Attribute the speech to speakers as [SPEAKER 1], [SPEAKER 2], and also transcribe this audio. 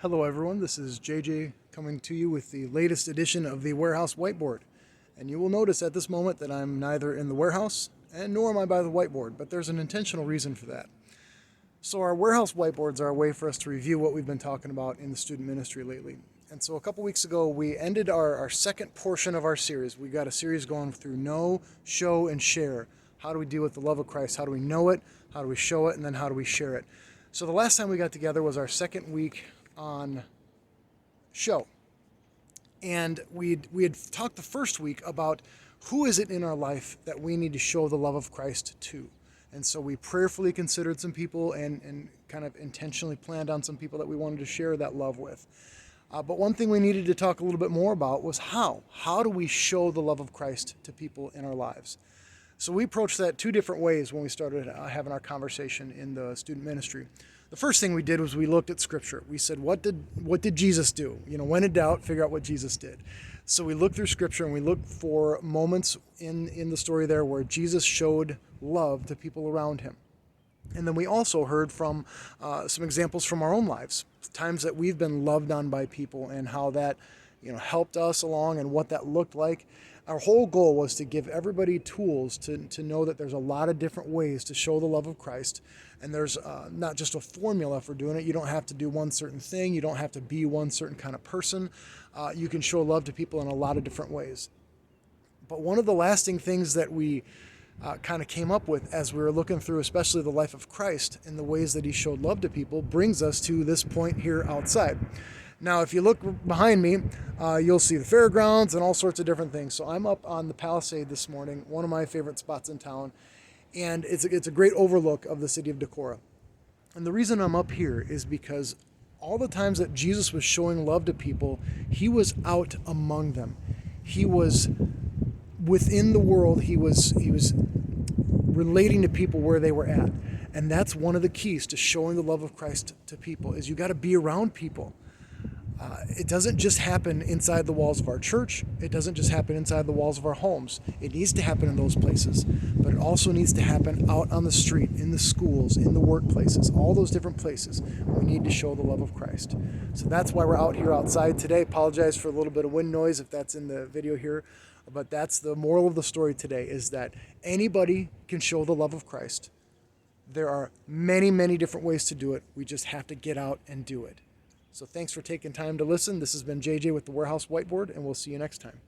[SPEAKER 1] Hello everyone, this is JJ coming to you with the latest edition of the Warehouse Whiteboard. And you will notice at this moment that I'm neither in the warehouse and nor am I by the whiteboard, but there's an intentional reason for that. So our Warehouse Whiteboards are a way for us to review what we've been talking about in the student ministry lately. And so a couple weeks ago we ended our second portion of our series. We got a series going through know, show, and share. How do we deal with the love of Christ? How do we know it? How do we show it? And then how do we share it? So the last time we got together was our second week on show. And we had talked the first week about who is it in our life that we need to show the love of Christ to. And so we prayerfully considered some people and kind of intentionally planned on some people that we wanted to share that love with. But one thing we needed to talk a little bit more about was how. How do we show the love of Christ to people in our lives? So we approached that two different ways when we started having our conversation in the student ministry. The first thing we did was we looked at Scripture. We said, what did Jesus do? When in doubt, figure out what Jesus did. So we looked through Scripture and we looked for moments in the story there where Jesus showed love to people around him. And then we also heard from some examples from our own lives, times that we've been loved on by people and how that helped us along and what that looked like. Our whole goal was to give everybody tools to know that there's a lot of different ways to show the love of Christ. And there's not just a formula for doing it. You don't have to do one certain thing. You don't have to be one certain kind of person. You can show love to people in a lot of different ways. But one of the lasting things that we kind of came up with as we were looking through, especially the life of Christ and the ways that he showed love to people, brings us to this point here outside. Now, if you look behind me, you'll see the fairgrounds and all sorts of different things. So I'm up on the Palisade this morning, one of my favorite spots in town, and it's a great overlook of the city of Decorah. And the reason I'm up here is because all the times that Jesus was showing love to people, he was out among them. He was within the world. He was relating to people where they were at. And that's one of the keys to showing the love of Christ to people, is you got to be around people. It doesn't just happen inside the walls of our church. It doesn't just happen inside the walls of our homes. It needs to happen in those places, but it also needs to happen out on the street, in the schools, in the workplaces, all those different places. We need to show the love of Christ. So that's why we're out here outside today. Apologize for a little bit of wind noise if that's in the video here, but that's the moral of the story today, is that anybody can show the love of Christ. There are many, many different ways to do it. We just have to get out and do it. So thanks for taking time to listen. This has been JJ with the Warehouse Whiteboard, and we'll see you next time.